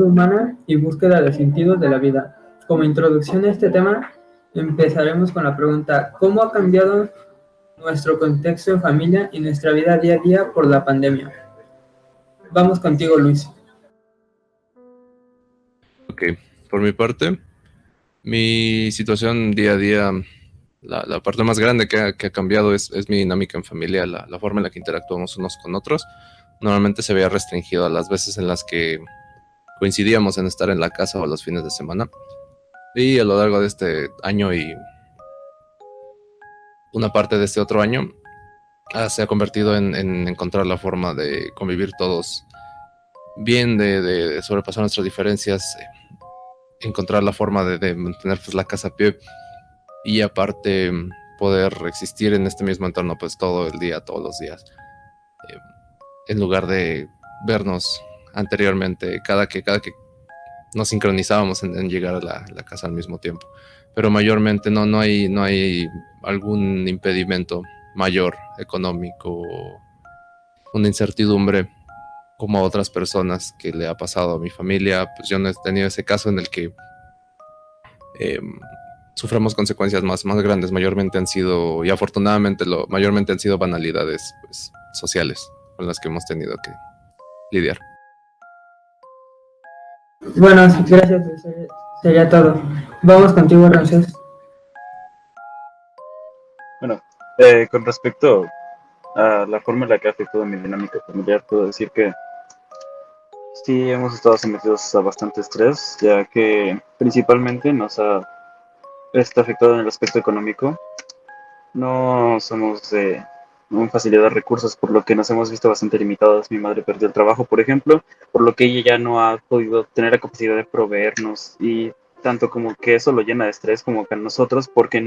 humana y búsqueda de sentido de la vida. Como introducción a este tema, empezaremos con la pregunta: ¿cómo ha cambiado nuestro contexto en familia y nuestra vida día a día por la pandemia? Vamos contigo, Luis. Ok, por mi parte, mi situación día a día, la parte más grande que ha cambiado es mi dinámica en familia, la forma en la que interactuamos unos con otros. Normalmente se veía restringido a las veces en las que coincidíamos en estar en la casa o los fines de semana. Y a lo largo de este año y una parte de este otro año, se ha convertido en encontrar la forma de convivir todos bien, de sobrepasar nuestras diferencias, encontrar la forma de mantener pues, la casa a pie y aparte poder existir en este mismo entorno pues todo el día, todos los días, eh, en lugar de vernos anteriormente cada que nos sincronizábamos en llegar a la casa al mismo tiempo. Pero mayormente no hay algún impedimento mayor económico, una incertidumbre como a otras personas que le ha pasado a mi familia. Pues yo no he tenido ese caso en el que eh, suframos consecuencias más grandes. Mayormente han sido, y afortunadamente mayormente han sido banalidades pues, sociales con las que hemos tenido que lidiar. Bueno, sí, gracias, Luis. Sería todo. Vamos contigo, Ramsés. Bueno, con respecto a la forma en la que ha afectado mi dinámica familiar, puedo decir que sí hemos estado sometidos a bastante estrés, ya que principalmente nos ha afectado en el aspecto económico. No somos de una facilidad de recursos, por lo que nos hemos visto bastante limitados. Mi madre perdió el trabajo, por ejemplo, por lo que ella ya no ha podido tener la capacidad de proveernos y tanto como que eso lo llena de estrés como que a nosotros, porque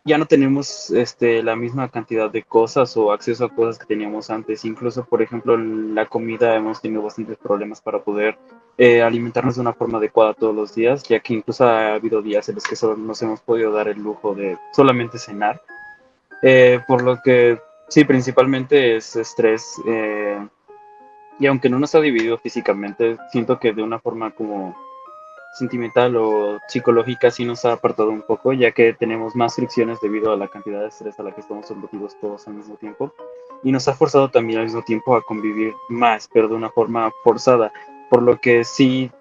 ya no tenemos la misma cantidad de cosas o acceso a cosas que teníamos antes. Incluso, por ejemplo, en la comida hemos tenido bastantes problemas para poder alimentarnos de una forma adecuada todos los días, ya que incluso ha habido días en los que solo nos hemos podido dar el lujo de solamente cenar. Por lo que sí, principalmente es estrés. Y aunque no nos ha dividido físicamente, siento que de una forma como sentimental o psicológica sí nos ha apartado un poco, ya que tenemos más fricciones debido a la cantidad de estrés a la que estamos sometidos todos al mismo tiempo. Y nos ha forzado también al mismo tiempo a convivir más, pero de una forma forzada, por lo que sí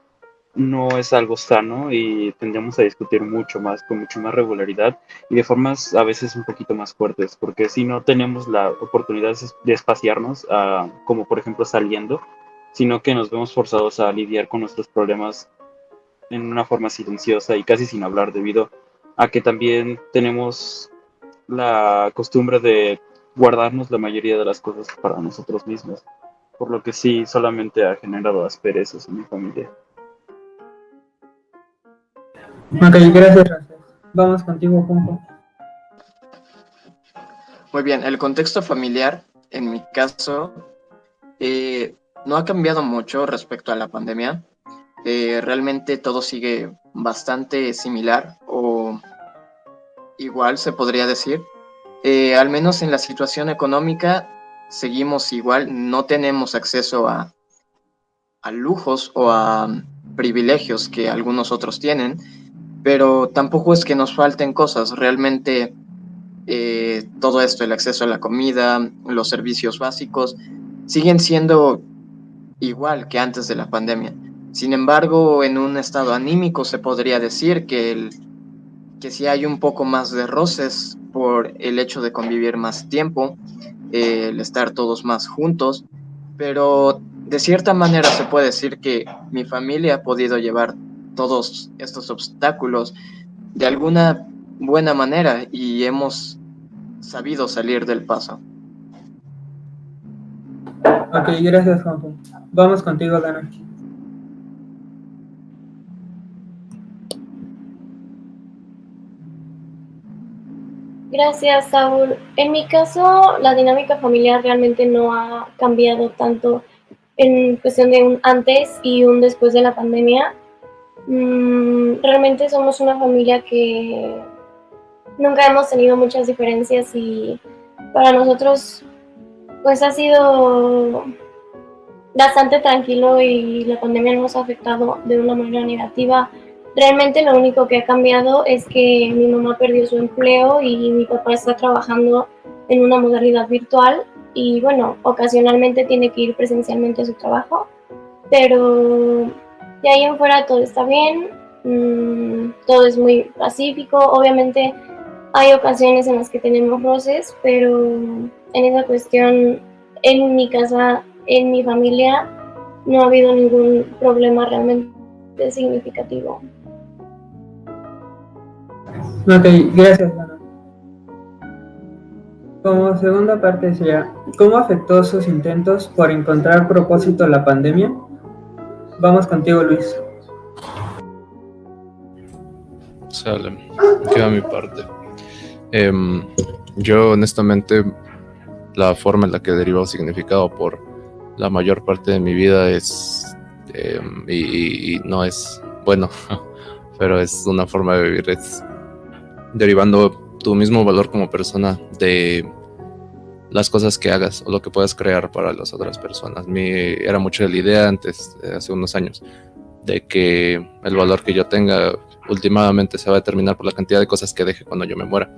no es algo sano y tendríamos a discutir mucho más, con mucho más regularidad y de formas a veces un poquito más fuertes, porque si no tenemos la oportunidad de espaciarnos, como por ejemplo saliendo, sino que nos vemos forzados a lidiar con nuestros problemas en una forma silenciosa y casi sin hablar, debido a que también tenemos la costumbre de guardarnos la mayoría de las cosas para nosotros mismos, por lo que sí solamente ha generado asperezas en mi familia. Ok, gracias, Ramsés. Vamos contigo, Juanjo. Muy bien, el contexto familiar, en mi caso, eh, no ha cambiado mucho respecto a la pandemia. Realmente todo sigue bastante similar o igual, se podría decir. Al menos en la situación económica, seguimos igual, no tenemos acceso a lujos o a privilegios que algunos otros tienen, pero tampoco es que nos falten cosas. Realmente todo esto, el acceso a la comida, los servicios básicos, siguen siendo igual que antes de la pandemia. Sin embargo, en un estado anímico se podría decir que sí hay un poco más de roces por el hecho de convivir más tiempo, el estar todos más juntos, pero de cierta manera se puede decir que mi familia ha podido llevar todos estos obstáculos de alguna buena manera y hemos sabido salir del paso. Ok, gracias, Juanjo. Vamos contigo, Dana. Gracias, Saúl. En mi caso, la dinámica familiar realmente no ha cambiado tanto en cuestión de un antes y un después de la pandemia. Realmente somos una familia que nunca hemos tenido muchas diferencias y para nosotros pues ha sido bastante tranquilo y la pandemia no nos ha afectado de una manera negativa. Realmente lo único que ha cambiado es que mi mamá perdió su empleo y mi papá está trabajando en una modalidad virtual y bueno, ocasionalmente tiene que ir presencialmente a su trabajo, pero de ahí en fuera todo está bien, todo es muy pacífico. Obviamente hay ocasiones en las que tenemos roces, pero en esa cuestión, en mi casa, en mi familia, no ha habido ningún problema realmente significativo. Ok, gracias, Ana. Como segunda parte sería, ¿cómo afectó sus intentos por encontrar propósito la pandemia? Vamos contigo, Luis. Sale, queda mi parte. Yo honestamente la forma en la que he derivado significado por la mayor parte de mi vida es, y no es bueno, pero es una forma de vivir, es derivando tu mismo valor como persona de las cosas que hagas o lo que puedas crear para las otras personas. A mí era mucho de la idea antes, hace unos años, de que el valor que yo tenga últimamente se va a determinar por la cantidad de cosas que deje cuando yo me muera.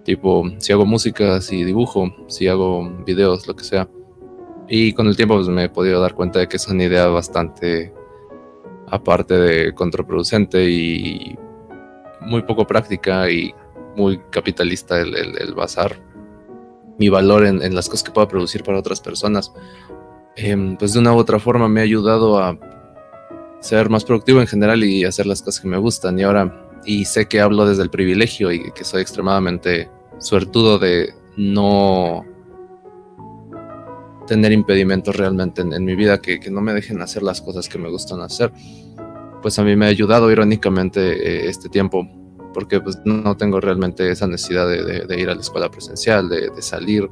Tipo, si hago música, si dibujo, si hago videos, lo que sea. Y con el tiempo pues, me he podido dar cuenta de que es una idea bastante, aparte de contraproducente y muy poco práctica y muy capitalista el basar mi valor en las cosas que pueda producir para otras personas. Pues de una u otra forma me ha ayudado a ser más productivo en general y hacer las cosas que me gustan. Y sé que hablo desde el privilegio y que soy extremadamente suertudo de no tener impedimentos realmente en mi vida que no me dejen hacer las cosas que me gustan hacer. Pues a mí me ha ayudado irónicamente este tiempo, porque pues no tengo realmente esa necesidad de ir a la escuela presencial, de salir,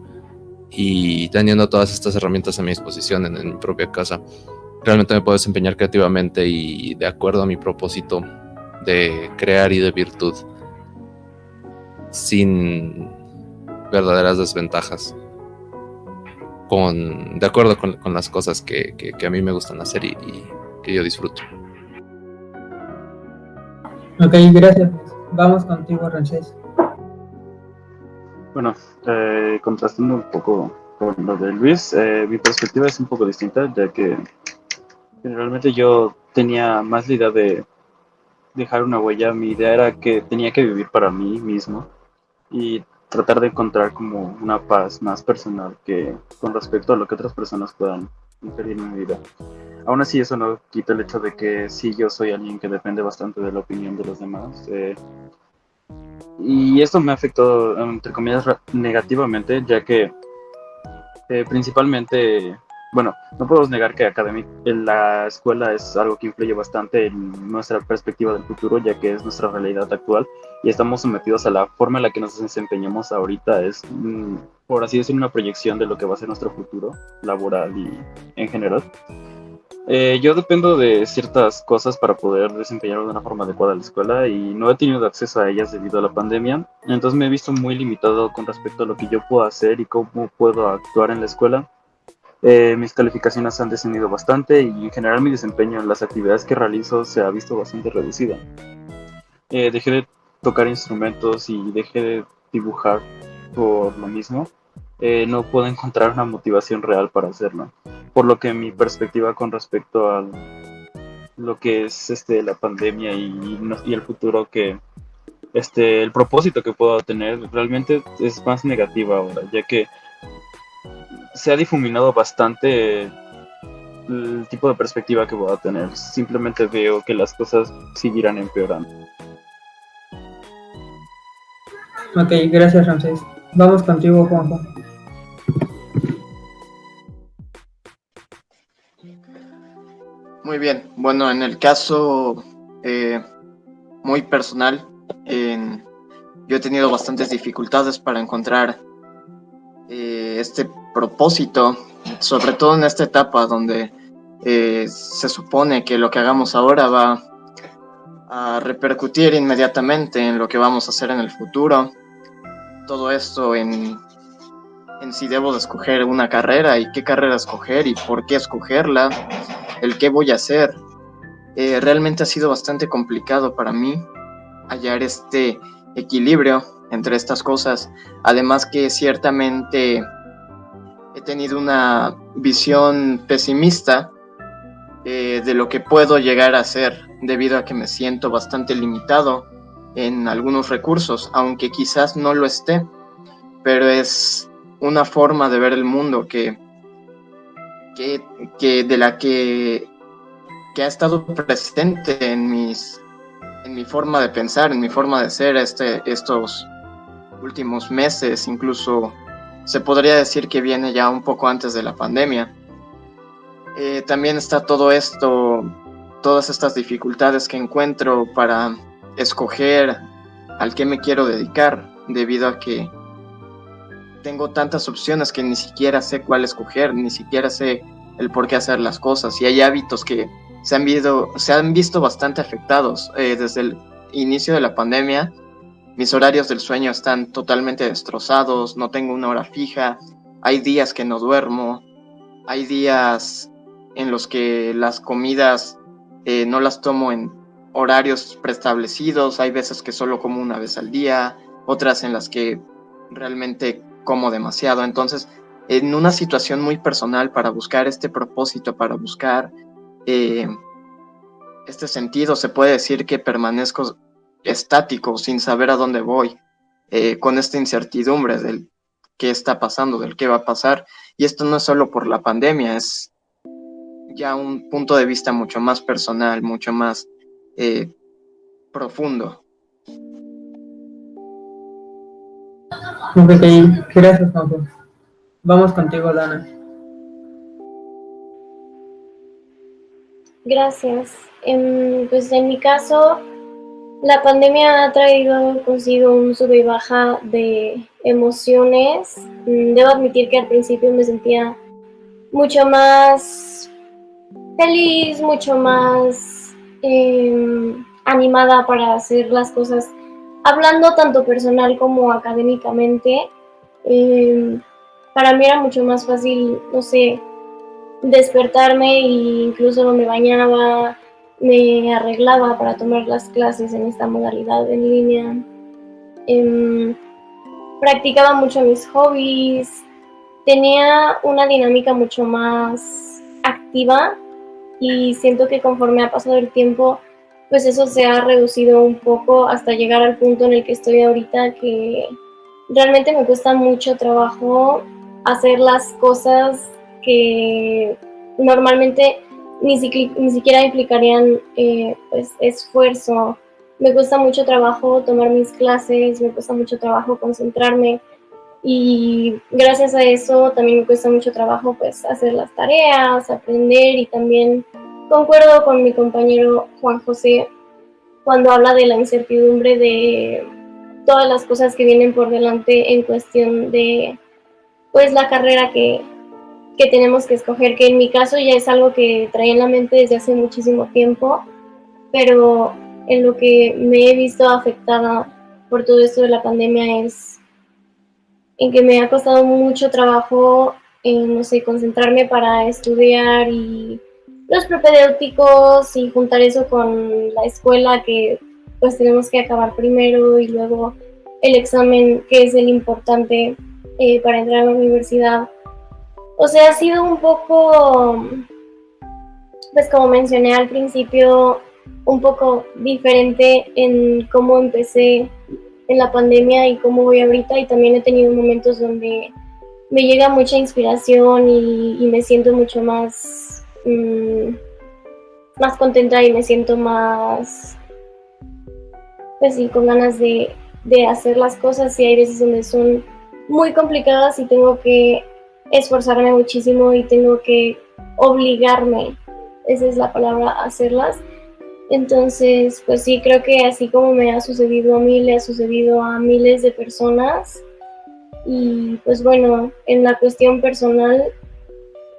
y teniendo todas estas herramientas a mi disposición en mi propia casa, realmente me puedo desempeñar creativamente y de acuerdo a mi propósito de crear y de virtud, sin verdaderas desventajas, de acuerdo con las cosas que a mí me gustan hacer y que yo disfruto. Ok, gracias. Vamos contigo, Ramsés. Bueno, contrastando un poco con lo de Luis, mi perspectiva es un poco distinta, ya que generalmente yo tenía más la idea de dejar una huella. Mi idea era que tenía que vivir para mí mismo y tratar de encontrar como una paz más personal que con respecto a lo que otras personas puedan inferir en mi vida. Aún así, eso no quita el hecho de que sí, yo soy alguien que depende bastante de la opinión de los demás. Y esto me afectó, entre comillas, negativamente, ya que principalmente, bueno, no podemos negar que en la escuela es algo que influye bastante en nuestra perspectiva del futuro, ya que es nuestra realidad actual y estamos sometidos a la forma en la que nos desempeñamos ahorita. Es, por así decirlo, una proyección de lo que va a ser nuestro futuro laboral y en general. Yo dependo de ciertas cosas para poder desempeñarme de una forma adecuada en la escuela y no he tenido acceso a ellas debido a la pandemia. Entonces me he visto muy limitado con respecto a lo que yo puedo hacer y cómo puedo actuar en la escuela. Mis calificaciones han descendido bastante y en general mi desempeño en las actividades que realizo se ha visto bastante reducido. Dejé de tocar instrumentos y dejé de dibujar por lo mismo. No puedo encontrar una motivación real para hacerlo. Por lo que mi perspectiva con respecto a lo que es la pandemia y el futuro que el propósito que puedo tener realmente es más negativa ahora, ya que se ha difuminado bastante el tipo de perspectiva que voy a tener. Simplemente veo que las cosas seguirán empeorando. Ok, gracias, Ramsés. Vamos contigo, Juanjo. Muy bien, bueno, en el caso muy personal, yo he tenido bastantes dificultades para encontrar este propósito, sobre todo en esta etapa donde se supone que lo que hagamos ahora va a repercutir inmediatamente en lo que vamos a hacer en el futuro. Todo esto en en si debo de escoger una carrera y qué carrera escoger y por qué escogerla, el qué voy a hacer. Realmente ha sido bastante complicado para mí hallar este equilibrio entre estas cosas. Además que ciertamente he tenido una visión pesimista de lo que puedo llegar a hacer debido a que me siento bastante limitado en algunos recursos, aunque quizás no lo esté, pero es una forma de ver el mundo que de la que ha estado presente en mi forma de pensar, en mi forma de ser estos últimos meses, incluso se podría decir que viene ya un poco antes de la pandemia. También está todo esto, todas estas dificultades que encuentro para escoger al que me quiero dedicar, debido a que tengo tantas opciones que ni siquiera sé cuál escoger, ni siquiera sé el por qué hacer las cosas, y hay hábitos que se han visto bastante afectados desde el inicio de la pandemia. Mis horarios del sueño están totalmente destrozados, no tengo una hora fija, hay días que no duermo, hay días en los que las comidas no las tomo en horarios preestablecidos, hay veces que solo como una vez al día, otras en las que realmente como demasiado. Entonces, en una situación muy personal para buscar este propósito, para buscar este sentido, se puede decir que permanezco estático, sin saber a dónde voy, con esta incertidumbre del qué está pasando, del qué va a pasar. Y esto no es solo por la pandemia, es ya un punto de vista mucho más personal, mucho más profundo. Ok, gracias, Juanjo. Vamos contigo, Dana. Gracias. Pues en mi caso, la pandemia ha traído consigo un sube y baja de emociones. Debo admitir que al principio me sentía mucho más feliz, mucho más animada para hacer las cosas, hablando tanto personal como académicamente. Para mí era mucho más fácil, no sé, despertarme e incluso no me bañaba, me arreglaba para tomar las clases en esta modalidad en línea. Practicaba mucho mis hobbies, tenía una dinámica mucho más activa y siento que conforme ha pasado el tiempo, pues eso se ha reducido un poco hasta llegar al punto en el que estoy ahorita, que realmente me cuesta mucho trabajo hacer las cosas que normalmente ni siquiera implicarían pues esfuerzo. Me cuesta mucho trabajo tomar mis clases, me cuesta mucho trabajo concentrarme, y gracias a eso también me cuesta mucho trabajo pues hacer las tareas, aprender. Y también concuerdo con mi compañero Juan José cuando habla de la incertidumbre de todas las cosas que vienen por delante en cuestión de pues la carrera que tenemos que escoger, que en mi caso ya es algo que traía en la mente desde hace muchísimo tiempo, pero en lo que me he visto afectada por todo esto de la pandemia es en que me ha costado mucho trabajo, no sé, concentrarme para estudiar y los propedéuticos y juntar eso con la escuela, que pues tenemos que acabar primero, y luego el examen, que es el importante para entrar a la universidad. O sea, ha sido un poco, pues como mencioné al principio, un poco diferente en cómo empecé en la pandemia y cómo voy ahorita, y también he tenido momentos donde me llega mucha inspiración y me siento mucho más, más contenta y me siento más, pues sí, con ganas de hacer las cosas. Y hay veces donde son muy complicadas y tengo que esforzarme muchísimo y tengo que obligarme, esa es la palabra, a hacerlas. Entonces, pues sí, creo que así como me ha sucedido a mí, le ha sucedido a miles de personas. Y pues bueno, en la cuestión personal,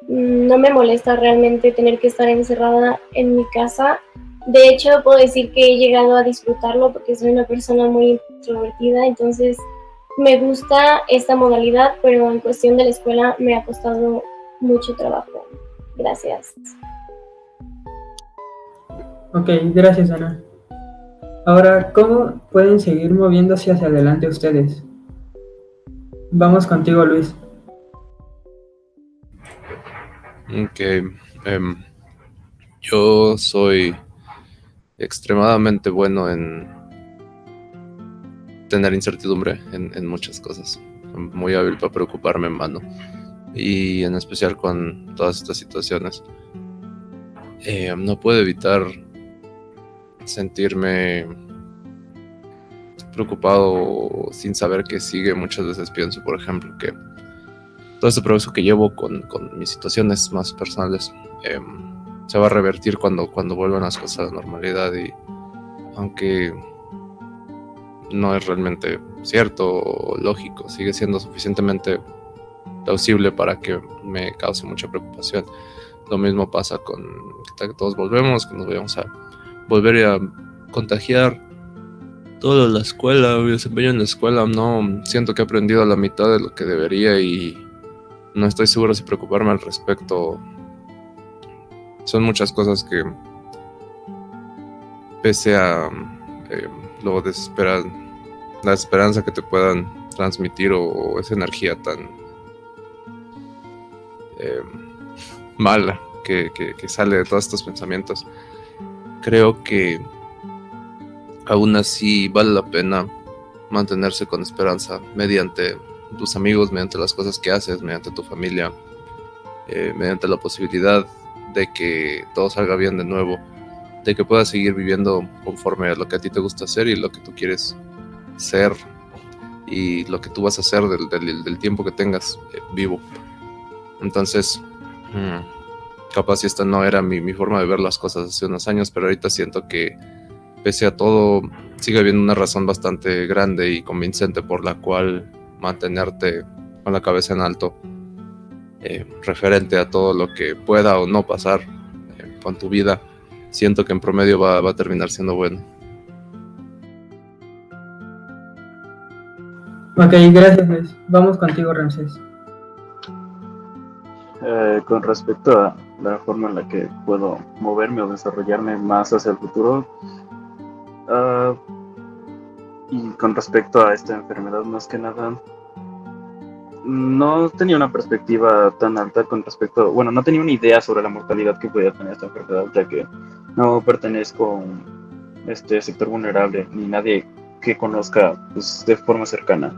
no me molesta realmente tener que estar encerrada en mi casa. De hecho, puedo decir que he llegado a disfrutarlo porque soy una persona muy introvertida, entonces Me gusta esta modalidad, pero en cuestión de la escuela me ha costado mucho trabajo. Gracias. Ok, gracias, Ana. Ahora, ¿cómo pueden seguir moviéndose hacia adelante ustedes? Vamos contigo, Luis. Ok, yo soy extremadamente bueno en tener incertidumbre en muchas cosas. Muy hábil para preocuparme en mano. Y en especial con todas estas situaciones. No puedo evitar sentirme preocupado sin saber qué sigue. Muchas veces pienso, por ejemplo, que todo este progreso que llevo con mis situaciones más personales se va a revertir cuando vuelvan las cosas a la normalidad, y aunque no es realmente cierto o lógico, sigue siendo suficientemente plausible para que me cause mucha preocupación. Lo mismo pasa con que todos volvemos, que nos vayamos a volver a contagiar. Todo la escuela, mi desempeño en la escuela, no siento que he aprendido la mitad de lo que debería y no estoy seguro si preocuparme al respecto. Son muchas cosas que, pese a lo la esperanza que te puedan transmitir o esa energía tan mala que sale de todos estos pensamientos, creo que aún así vale la pena mantenerse con esperanza mediante tus amigos, mediante las cosas que haces, mediante tu familia, mediante la posibilidad de que todo salga bien de nuevo, de que puedas seguir viviendo conforme a lo que a ti te gusta hacer y lo que tú quieres ser y lo que tú vas a hacer del tiempo que tengas vivo. Entonces, capaz si esta no era mi forma de ver las cosas hace unos años, pero ahorita siento que pese a todo sigue habiendo una razón bastante grande y convincente por la cual mantenerte con la cabeza en alto referente a todo lo que pueda o no pasar con tu vida. Siento que en promedio va a terminar siendo bueno. Ok, gracias, Luis. Vamos contigo, Ramsés. Con respecto a la forma en la que puedo moverme o desarrollarme más hacia el futuro, y con respecto a esta enfermedad, más que nada, no tenía una perspectiva tan alta con respecto, bueno, no tenía una idea sobre la mortalidad que podía tener esta enfermedad, ya que no pertenezco a este sector vulnerable ni nadie que conozca pues, de forma cercana.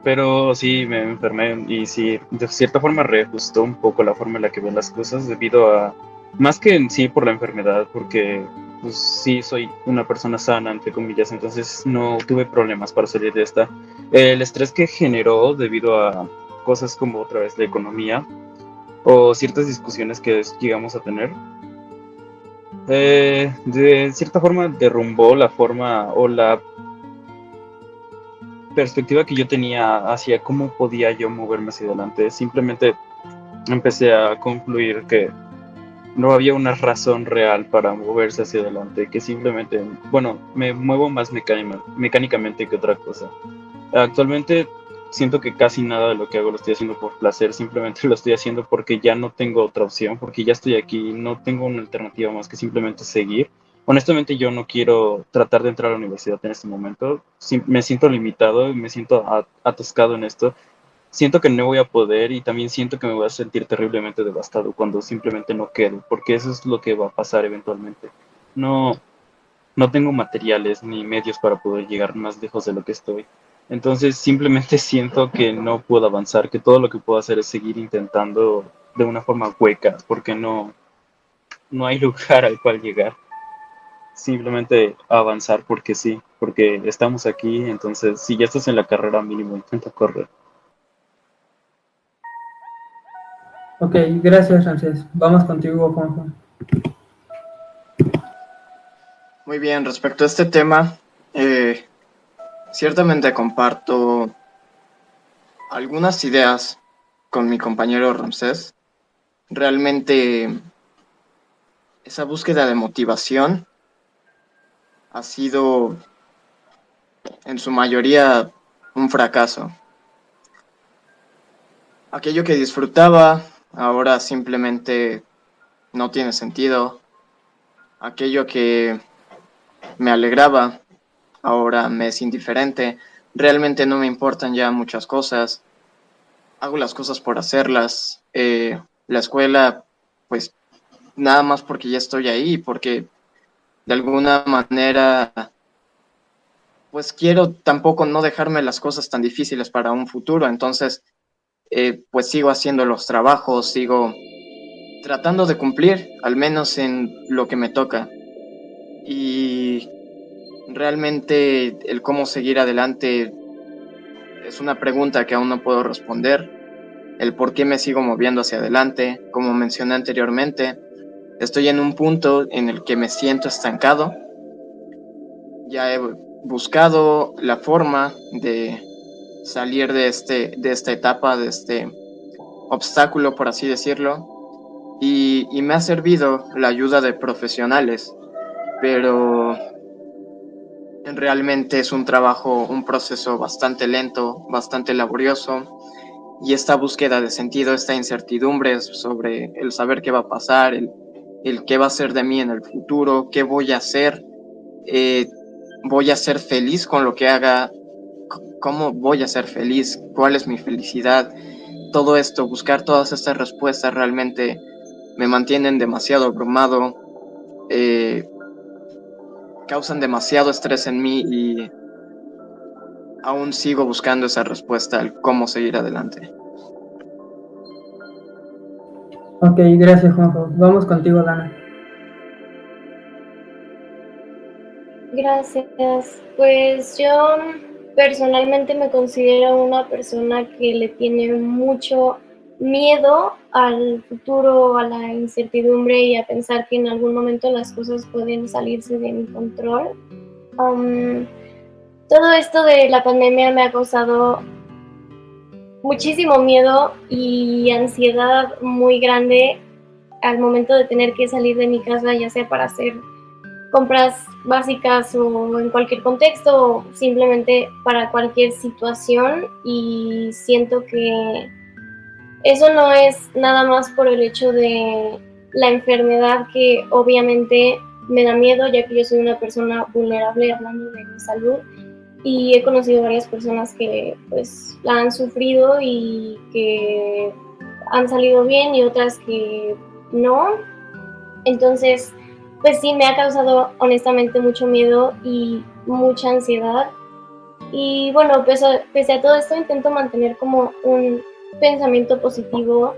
Pero sí me enfermé y sí, de cierta forma reajustó un poco la forma en la que veo las cosas debido a, más que en sí por la enfermedad, porque pues sí soy una persona sana, entre comillas, entonces no tuve problemas para salir de esta. El estrés que generó debido a cosas como otra vez la economía o ciertas discusiones que llegamos a tener, de cierta forma derrumbó la forma o la perspectiva que yo tenía hacia cómo podía yo moverme hacia adelante. Simplemente empecé a concluir que no había una razón real para moverse hacia adelante, que simplemente, bueno, me muevo más mecánicamente que otra cosa. Actualmente siento que casi nada de lo que hago lo estoy haciendo por placer, simplemente lo estoy haciendo porque ya no tengo otra opción, porque ya estoy aquí, no tengo una alternativa más que simplemente seguir. Honestamente yo no quiero tratar de entrar a la universidad en este momento, me siento limitado, me siento atascado en esto, siento que no voy a poder y también siento que me voy a sentir terriblemente devastado cuando simplemente no quedo, porque eso es lo que va a pasar eventualmente. No, no tengo materiales ni medios para poder llegar más lejos de lo que estoy. Entonces simplemente siento que no puedo avanzar, que todo lo que puedo hacer es seguir intentando de una forma hueca, porque no hay lugar al cual llegar. Simplemente avanzar porque sí, porque estamos aquí, entonces si ya estás en la carrera mínimo, intenta correr. Ok, gracias, Ramsés. Vamos contigo, Juanjo. Muy bien, respecto a este tema, ciertamente comparto algunas ideas con mi compañero Ramsés. Realmente esa búsqueda de motivación ha sido en su mayoría un fracaso. Aquello que disfrutaba ahora simplemente no tiene sentido. Aquello que me alegraba ahora me es indiferente. Realmente no me importan ya muchas cosas. Hago las cosas por hacerlas. La escuela, pues nada más porque ya estoy ahí, porque de alguna manera, pues quiero tampoco no dejarme las cosas tan difíciles para un futuro. Entonces, pues sigo haciendo los trabajos, sigo tratando de cumplir, al menos en lo que me toca. Y realmente el cómo seguir adelante es una pregunta que aún no puedo responder. El por qué me sigo moviendo hacia adelante, como mencioné anteriormente, estoy en un punto en el que me siento estancado. Ya he buscado la forma de salir de esta etapa, de este obstáculo, por así decirlo, y me ha servido la ayuda de profesionales, pero realmente es un trabajo, un proceso bastante lento, bastante laborioso, y esta búsqueda de sentido, esta incertidumbre sobre el saber qué va a pasar, el qué va a ser de mí en el futuro, qué voy a hacer, voy a ser feliz con lo que haga, cómo voy a ser feliz, cuál es mi felicidad, todo esto, buscar todas estas respuestas realmente me mantienen demasiado abrumado, causan demasiado estrés en mí y aún sigo buscando esa respuesta al cómo seguir adelante. Ok, gracias, Juanjo. Vamos contigo, Dana. Gracias. Pues yo personalmente me considero una persona que le tiene mucho miedo al futuro, a la incertidumbre y a pensar que en algún momento las cosas pueden salirse de mi control. Todo esto de la pandemia me ha causado muchísimo miedo y ansiedad muy grande al momento de tener que salir de mi casa, ya sea para hacer compras básicas o en cualquier contexto o simplemente para cualquier situación, y siento que eso no es nada más por el hecho de la enfermedad, que obviamente me da miedo ya que yo soy una persona vulnerable hablando de mi salud, y he conocido varias personas que pues la han sufrido y que han salido bien y otras que no. Entonces, pues sí, me ha causado honestamente mucho miedo y mucha ansiedad. Y bueno, pese a todo esto, intento mantener como un pensamiento positivo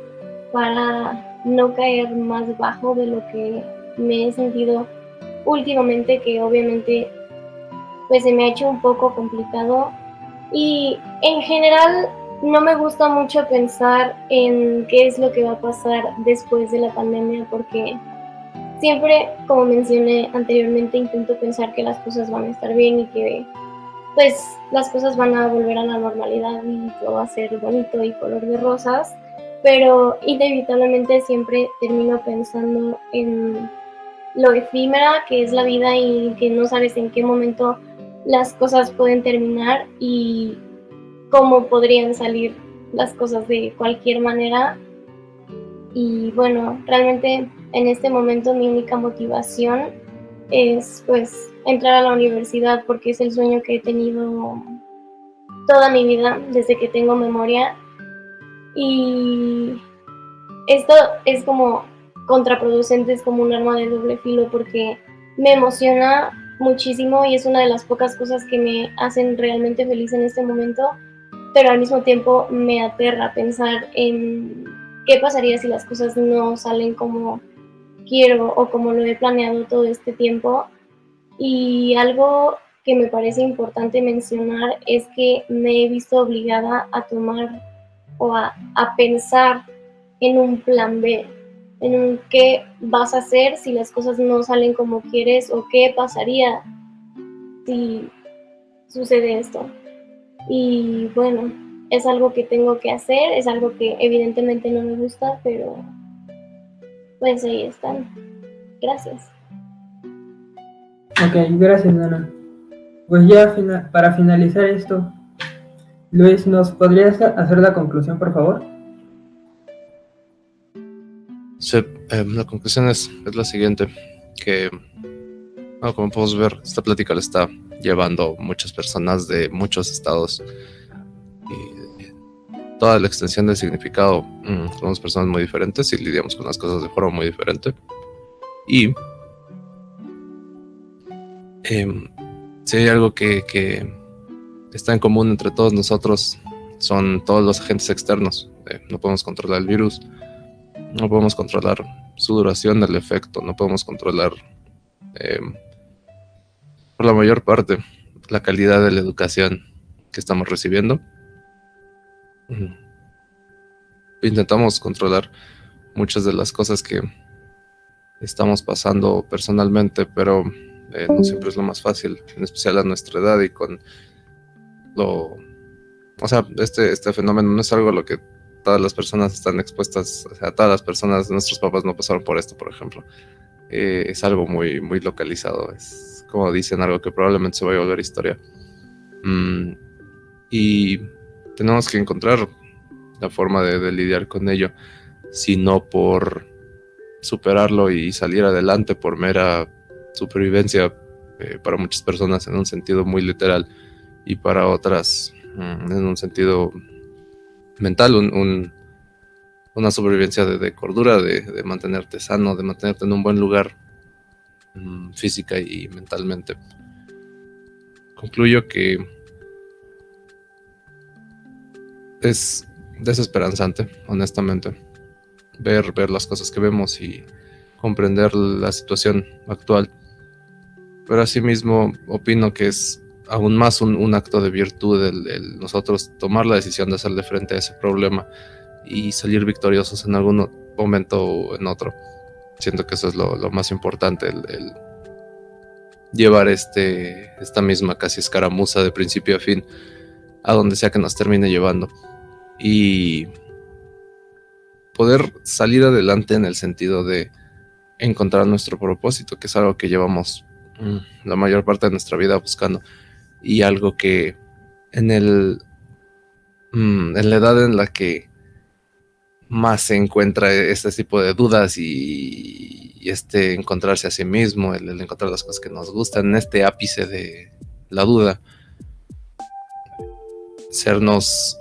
para no caer más bajo de lo que me he sentido últimamente, que obviamente pues se me ha hecho un poco complicado. Y en general no me gusta mucho pensar en qué es lo que va a pasar después de la pandemia, porque siempre, como mencioné anteriormente, intento pensar que las cosas van a estar bien y que pues las cosas van a volver a la normalidad y todo va a ser bonito y color de rosas, pero inevitablemente siempre termino pensando en lo efímera que es la vida y que no sabes en qué momento las cosas pueden terminar y cómo podrían salir las cosas de cualquier manera. Y bueno, realmente en este momento mi única motivación es pues entrar a la universidad, porque es el sueño que he tenido toda mi vida desde que tengo memoria, y esto es como contraproducente, es como un arma de doble filo, porque me emociona muchísimo y es una de las pocas cosas que me hacen realmente feliz en este momento, pero al mismo tiempo me aterra pensar en qué pasaría si las cosas no salen como quiero o como lo he planeado todo este tiempo. Y algo que me parece importante mencionar es que me he visto obligada a tomar o a pensar en un plan B, en un qué vas a hacer si las cosas no salen como quieres o qué pasaría si sucede esto. Y bueno, es algo que tengo que hacer, es algo que evidentemente no me gusta, pero pues ahí están. Gracias. Ok, gracias, Dana. Pues ya para finalizar esto, Luis, ¿nos podrías hacer la conclusión, por favor? Sí, la conclusión es la siguiente, que como podemos ver, esta plática la está llevando muchas personas de muchos estados y toda la extensión del significado. Somos personas muy diferentes y lidiamos con las cosas de forma muy diferente. Y si hay algo que está en común entre todos nosotros, son todos los agentes externos. No podemos controlar el virus, no podemos controlar su duración, el efecto, no podemos controlar por la mayor parte la calidad de la educación que estamos recibiendo. Intentamos controlar muchas de las cosas que estamos pasando personalmente, pero no siempre es lo más fácil, en especial a nuestra edad y con lo... O sea, este fenómeno no es algo a lo que todas las personas están expuestas. O sea, todas las personas, nuestros papás no pasaron por esto, por ejemplo. Es algo muy, muy localizado. Es, como dicen, algo que probablemente se vaya a volver historia. Y tenemos que encontrar la forma de lidiar con ello, sino por superarlo y salir adelante por mera supervivencia, para muchas personas en un sentido muy literal y para otras en un sentido mental, una supervivencia de cordura, de mantenerte sano, de mantenerte en un buen lugar física y mentalmente. Concluyo que es desesperanzante, honestamente, ver las cosas que vemos y comprender la situación actual. Pero asimismo opino que es aún más un acto de virtud el nosotros tomar la decisión de hacerle frente a ese problema y salir victoriosos en algún momento o en otro. Siento que eso es lo más importante, el llevar esta misma casi escaramuza de principio a fin a donde sea que nos termine llevando y poder salir adelante en el sentido de encontrar nuestro propósito, que es algo que llevamos la mayor parte de nuestra vida buscando, y algo que en la edad en la que más se encuentra este tipo de dudas y encontrarse a sí mismo, el encontrar las cosas que nos gustan, en este ápice de la duda, sernos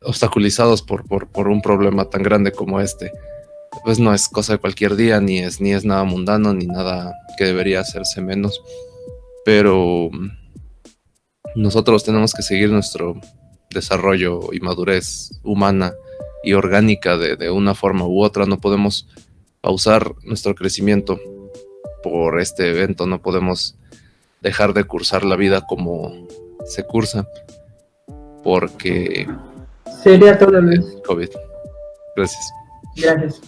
obstaculizados por un problema tan grande como este, pues no es cosa de cualquier día, ni es nada mundano, ni nada que debería hacerse menos, pero nosotros tenemos que seguir nuestro desarrollo y madurez humana y orgánica de una forma u otra. No podemos pausar nuestro crecimiento por este evento, no podemos dejar de cursar la vida como se cursa, porque sería todo, Luis. COVID. Gracias. Gracias.